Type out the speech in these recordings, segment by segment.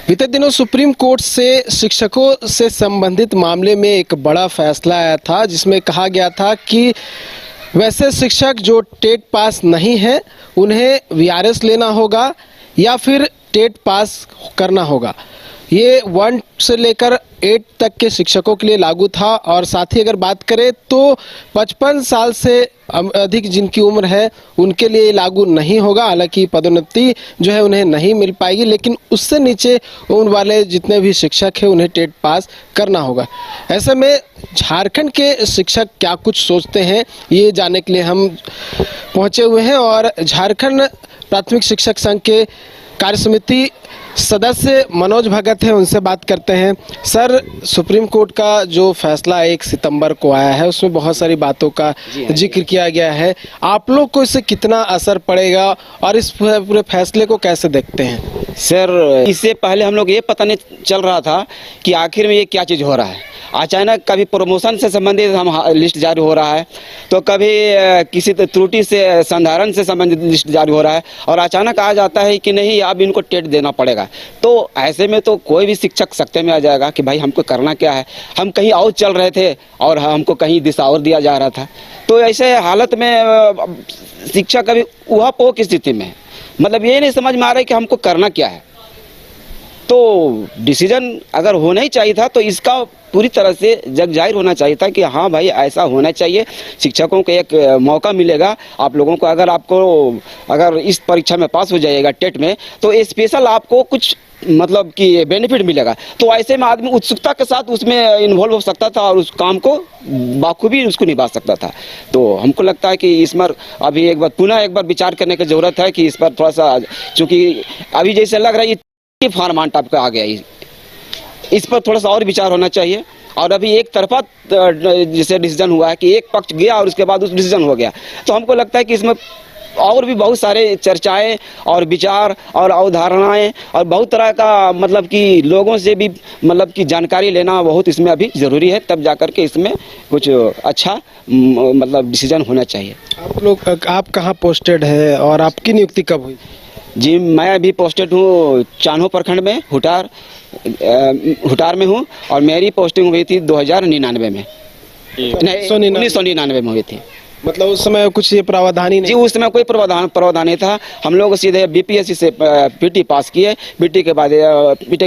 बीते दिनों supreme court से शिक्षकों से संबंधित मामले में एक बड़ा फैसला आया था, जिसमें कहा गया था कि वैसे शिक्षक जो टेट पास नहीं है उन्हें वीआरएस लेना होगा या फिर टेट पास करना होगा। ये 1 से लेकर 8 तक के शिक्षकों के लिए लागू था और साथ ही अगर बात करें तो 55 साल से अधिक जिनकी उम्र है उनके लिए लागू नहीं होगा। हालांकि पदोन्नति जो है उन्हें नहीं मिल पाएगी, लेकिन उससे नीचे उम्र वाले जितने भी शिक्षक हैं उन्हें टेट पास करना होगा। ऐसे में झारखंड के शिक्षक क्या कुछ सोचते हैं, ये जानने के लिए हम पहुंचे हुए हैं और झारखंड प्राथमिक शिक्षक संघ के कार्य समिति सदस्य मनोज भगत हैं, उनसे बात करते हैं। सर, सुप्रीम कोर्ट का जो फैसला 1 सितंबर को आया है उसमें बहुत सारी बातों का जिक्र किया गया है। आप लोग को इससे कितना असर पड़ेगा और इस पूरे फैसले को कैसे देखते हैं? सर, इससे पहले हम लोग ये पता नहीं चल रहा था कि आखिर में ये क्या चीज़ हो रहा है। अचानक कभी प्रमोशन से संबंधित हम लिस्ट जारी हो रहा है, तो कभी किसी त्रुटि से संधारण से संबंधित लिस्ट जारी हो रहा है और अचानक आ जाता है कि नहीं अब इनको टेट देना पड़ेगा। तो ऐसे में तो कोई भी शिक्षक सकते में आ जाएगा कि भाई हमको करना क्या है। हम कहीं और चल रहे थे और हमको कहीं दिशा और दिया जा रहा था। तो ऐसे हालत में शिक्षक अभी ऊहापोह की स्थिति में, मतलब ये नहीं समझ में आ रहा है कि हमको करना क्या है। तो डिसीजन अगर होना ही चाहिए था तो इसका पूरी तरह से जग जाहिर होना चाहिए था कि हाँ भाई ऐसा होना चाहिए। शिक्षकों को एक मौका मिलेगा। आप लोगों को अगर इस परीक्षा में पास हो जाइएगा टेट में, तो स्पेशल आपको कुछ मतलब कि बेनिफिट मिलेगा। तो ऐसे में आदमी उत्सुकता के साथ उसमें इन्वॉल्व हो सकता था और उस काम को बाखूबी उसको निभा सकता था। तो हमको लगता है कि इस पर अभी पुनः एक बार विचार करने की जरूरत है कि इस पर थोड़ा सा, चूँकि अभी जैसे लग रहा है ये फॉर्मेट टाइप का आ गया, इस पर थोड़ा सा और विचार होना चाहिए। और अभी एक तरफा जैसे डिसीजन हुआ है कि एक पक्ष गया और उसके बाद उस डिसीजन हो गया। तो हमको लगता है कि इसमें और भी बहुत सारे चर्चाएं और विचार और अवधारणाएं और बहुत तरह का मतलब कि लोगों से भी मतलब कि जानकारी लेना बहुत इसमें अभी ज़रूरी है। तब जाकर के इसमें कुछ अच्छा मतलब डिसीजन होना चाहिए। आप कहाँ पोस्टेड है और आपकी नियुक्ति कब हुई? जी, मैं अभी पोस्टेड हूँ चान्हो प्रखंड में, हुटार में हूँ और मेरी पोस्टिंग हुई थी 2099 में, 1999 में हुई थी। मतलब उस समय कुछ ये प्रावधान ही नहीं? जी, उस समय कोई प्रावधान नहीं था। हम लोग सीधे बीपीएससी से पीटी पास किए। पीटी के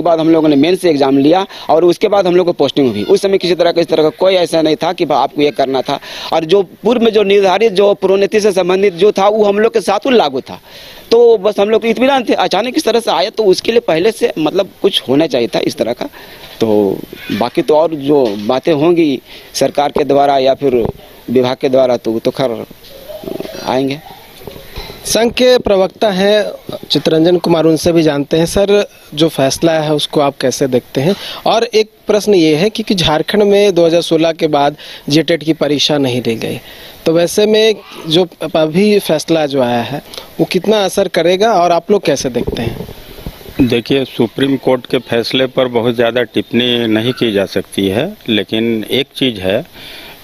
बाद हम लोगों ने मेंस से एग्जाम लिया और उसके बाद हम लोग को पोस्टिंग हुई। उस समय किसी तरह का कोई ऐसा नहीं था कि आपको ये करना था। और जो पूर्व में जो निर्धारित जो प्रोन्नति से संबंधित जो था वो हम लोग के साथ लागू था। तो बस हम लोग को इत्मीनान थे। अचानक इस तरह से आया तो उसके लिए पहले से मतलब कुछ होना चाहिए था इस तरह का। तो बाकी तो और जो बातें होंगी सरकार के द्वारा या फिर विभाग के द्वारा तो खैर आएंगे। संघ के प्रवक्ता हैं चित्तरंजन कुमार, उनसे भी जानते हैं। सर, जो फैसला है उसको आप कैसे देखते हैं? और एक प्रश्न ये है कि झारखंड में 2016 के बाद जेटेट की परीक्षा नहीं ली गई, तो वैसे में जो अभी फैसला जो आया है वो कितना असर करेगा और आप लोग कैसे देखते हैं? देखिए, सुप्रीम कोर्ट के फैसले पर बहुत ज़्यादा टिप्पणी नहीं की जा सकती है, लेकिन एक चीज़ है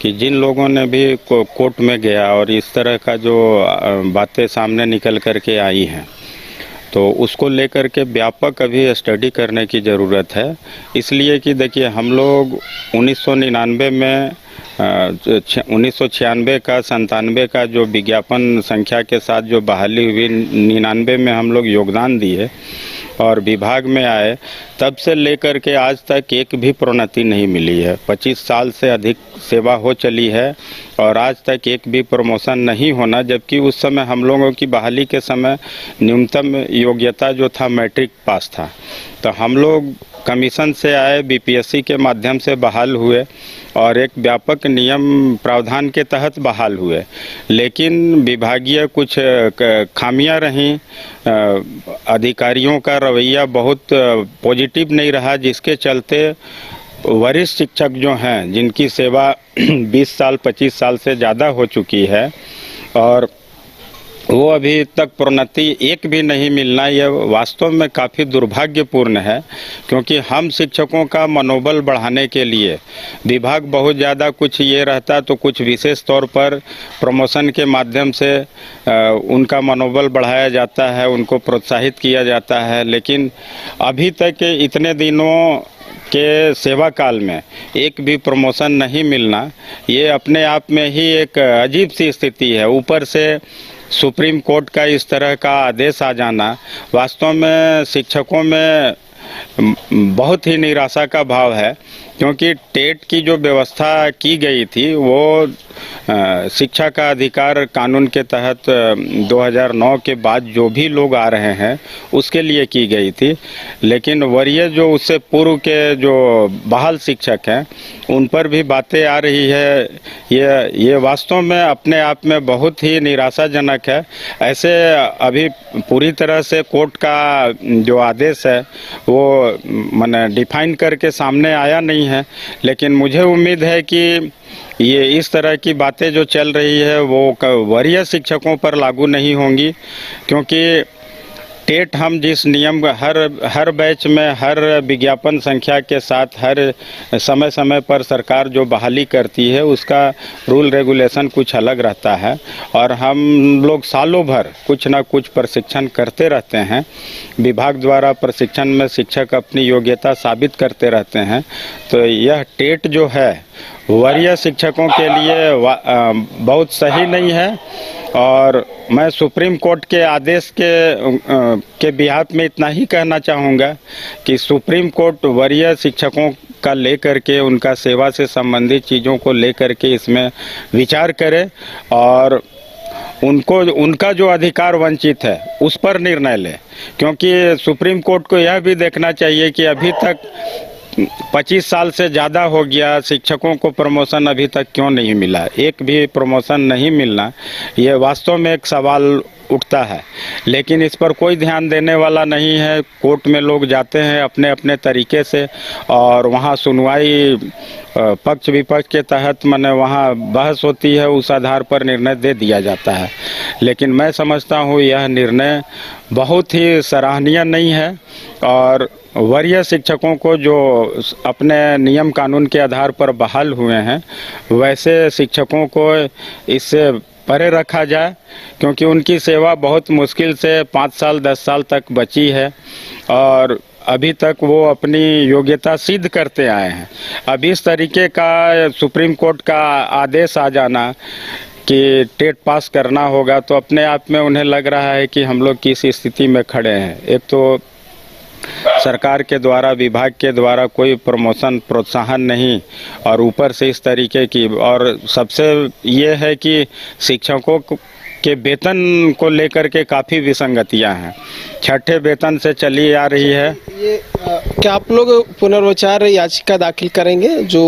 कि जिन लोगों ने भी कोर्ट में गया और इस तरह का जो बातें सामने निकल कर के आई हैं, तो उसको लेकर के व्यापक अभी स्टडी करने की ज़रूरत है। इसलिए कि देखिए, हम लोग 1999 में 1996 का 97 का जो विज्ञापन संख्या के साथ जो बहाली हुई, 99 में हम लोग योगदान दिए और विभाग में आए, तब से लेकर के आज तक एक भी प्रोन्नति नहीं मिली है। 25 साल से अधिक सेवा हो चली है और आज तक एक भी प्रमोशन नहीं होना, जबकि उस समय हम लोगों की बहाली के समय न्यूनतम योग्यता जो था मैट्रिक पास था। तो हम लोग कमीशन से आए, बीपीएससी के माध्यम से बहाल हुए और एक व्यापक नियम प्रावधान के तहत बहाल हुए, लेकिन विभागीय कुछ खामियां रहीं। अधिकारियों का रवैया बहुत पॉजिटिव नहीं रहा, जिसके चलते वरिष्ठ शिक्षक जो हैं, जिनकी सेवा 20 साल 25 साल से ज़्यादा हो चुकी है और वो अभी तक प्रोन्नति एक भी नहीं मिलना, यह वास्तव में काफ़ी दुर्भाग्यपूर्ण है। क्योंकि हम शिक्षकों का मनोबल बढ़ाने के लिए विभाग बहुत ज़्यादा कुछ ये रहता तो कुछ विशेष तौर पर प्रमोशन के माध्यम से उनका मनोबल बढ़ाया जाता है, उनको प्रोत्साहित किया जाता है। लेकिन अभी तक इतने दिनों के सेवा काल में एक भी प्रमोशन नहीं मिलना, ये अपने आप में ही एक अजीब सी स्थिति है। ऊपर से सुप्रीम कोर्ट का इस तरह का आदेश आ जाना वास्तव में शिक्षकों में बहुत ही निराशा का भाव है। क्योंकि टेट की जो व्यवस्था की गई थी वो शिक्षा का अधिकार कानून के तहत 2009 के बाद जो भी लोग आ रहे हैं उसके लिए की गई थी। लेकिन वरीय जो उससे पूर्व के जो बहाल शिक्षक हैं उन पर भी बातें आ रही है। ये वास्तव में अपने आप में बहुत ही निराशाजनक है। ऐसे अभी पूरी तरह से कोर्ट का जो आदेश है वो माने डिफाइन करके सामने आया नहीं है। लेकिन मुझे उम्मीद है कि ये इस तरह की बातें जो चल रही है वो वरीय शिक्षकों पर लागू नहीं होंगी। क्योंकि टेट हम जिस नियम हर बैच में हर विज्ञापन संख्या के साथ हर समय समय पर सरकार जो बहाली करती है उसका रूल रेगुलेशन कुछ अलग रहता है। और हम लोग सालों भर कुछ ना कुछ प्रशिक्षण करते रहते हैं। विभाग द्वारा प्रशिक्षण में शिक्षक अपनी योग्यता साबित करते रहते हैं। तो यह टेट जो है वरीय शिक्षकों के लिए बहुत सही नहीं है। और मैं सुप्रीम कोर्ट के आदेश के बिहाफ में इतना ही कहना चाहूँगा कि सुप्रीम कोर्ट वरीय शिक्षकों का लेकर के उनका सेवा से संबंधित चीज़ों को लेकर के इसमें विचार करे और उनका जो अधिकार वंचित है उस पर निर्णय ले। क्योंकि सुप्रीम कोर्ट को यह भी देखना चाहिए कि अभी तक 25 साल से ज़्यादा हो गया, शिक्षकों को प्रमोशन अभी तक क्यों नहीं मिला। एक भी प्रमोशन नहीं मिलना ये वास्तव में एक सवाल उठता है। लेकिन इस पर कोई ध्यान देने वाला नहीं है। कोर्ट में लोग जाते हैं अपने अपने तरीके से और वहाँ सुनवाई पक्ष विपक्ष के तहत माने वहाँ बहस होती है, उस आधार पर निर्णय दे दिया जाता है। लेकिन मैं समझता हूँ यह निर्णय बहुत ही सराहनीय नहीं है। और वरीय शिक्षकों को जो अपने नियम कानून के आधार पर बहाल हुए हैं वैसे शिक्षकों को इससे परे रखा जाए। क्योंकि उनकी सेवा बहुत मुश्किल से 5 साल 10 साल तक बची है और अभी तक वो अपनी योग्यता सिद्ध करते आए हैं। अब इस तरीके का सुप्रीम कोर्ट का आदेश आ जाना कि टेट पास करना होगा तो अपने आप में उन्हें लग रहा है कि हम लोग किस स्थिति में खड़े हैं। एक तो सरकार के द्वारा विभाग के द्वारा कोई प्रमोशन प्रोत्साहन नहीं और ऊपर से इस तरीके की, और सबसे ये है कि शिक्षकों के वेतन को लेकर के काफ़ी विसंगतियां हैं। छठे वेतन से चली आ रही है। ये क्या आप लोग पुनर्विचार याचिका दाखिल करेंगे जो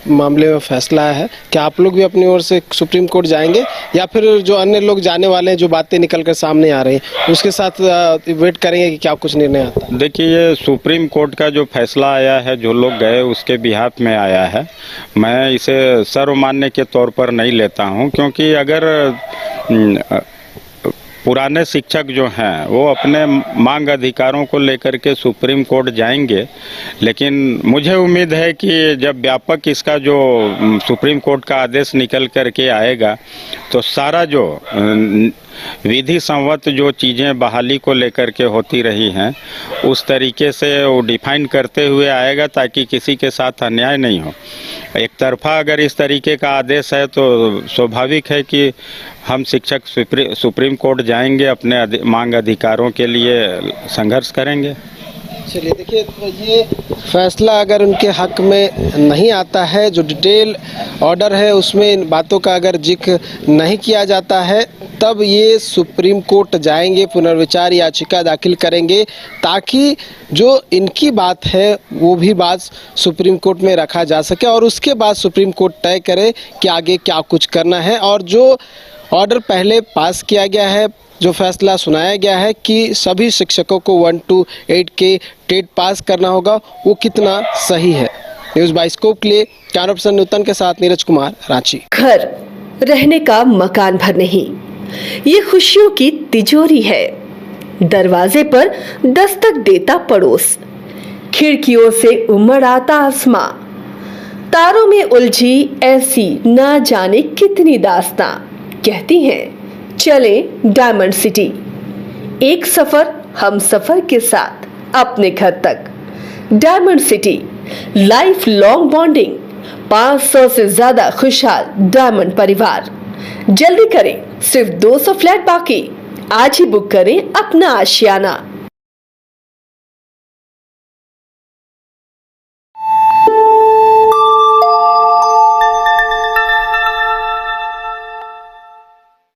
मामले में फैसला है? क्या आप लोग भी अपनी ओर से सुप्रीम कोर्ट जाएंगे या फिर जो अन्य लोग जाने वाले हैं जो बातें निकल कर सामने आ रही हैं उसके साथ वेट करेंगे कि क्या कुछ निर्णय आता है? देखिए, ये सुप्रीम कोर्ट का जो फैसला आया है, जो लोग गए उसके बिहाफ में आया है। मैं इसे सर्वमान्य के तौर पर नहीं लेता हूँ। क्योंकि अगर पुराने शिक्षक जो हैं वो अपने मांग अधिकारों को लेकर के सुप्रीम कोर्ट जाएंगे, लेकिन मुझे उम्मीद है कि जब व्यापक इसका जो सुप्रीम कोर्ट का आदेश निकल करके आएगा तो सारा जो विधि संवत जो चीज़ें बहाली को लेकर के होती रही हैं उस तरीके से वो डिफाइन करते हुए आएगा ताकि किसी के साथ अन्याय नहीं हो। एक तरफा अगर इस तरीके का आदेश है तो स्वाभाविक है कि हम शिक्षक सुप्रीम कोर्ट जाएंगे, अपने मांग अधिकारों के लिए संघर्ष करेंगे। चलिए देखिए, तो ये फैसला अगर उनके हक में नहीं आता है, जो डिटेल ऑर्डर है उसमें इन बातों का अगर जिक्र नहीं किया जाता है, तब ये सुप्रीम कोर्ट जाएंगे, पुनर्विचार याचिका दाखिल करेंगे ताकि जो इनकी बात है वो भी बात सुप्रीम कोर्ट में रखा जा सके और उसके बाद सुप्रीम कोर्ट तय करे कि आगे क्या कुछ करना है। और जो ऑर्डर पहले पास किया गया है, जो फैसला सुनाया गया है कि सभी शिक्षकों को 1 to 8 के टेट पास करना होगा, वो कितना सही है। न्यूज़ बाइस्कोप के लिए कैमरा पर्सन नूतन के साथ नीरज कुमार, रांची। घर रहने का मकान भर नहीं, ये खुशियों की तिजोरी है। दरवाजे पर दस्तक देता पड़ोस, खिड़कियों से उमड़ आता आसमां, तारों में उलझी ऐसी ना जाने कितनी दास्तां। कहती हैं चले डायमंड सिटी, एक सफर हम सफर के साथ अपने घर तक। Diamond city, life long bonding, 500 से ज्यादा खुशहाल डायमंड परिवार। जल्दी करें, सिर्फ 200 फ्लैट बाकी। आज ही बुक करें अपना आशियाना।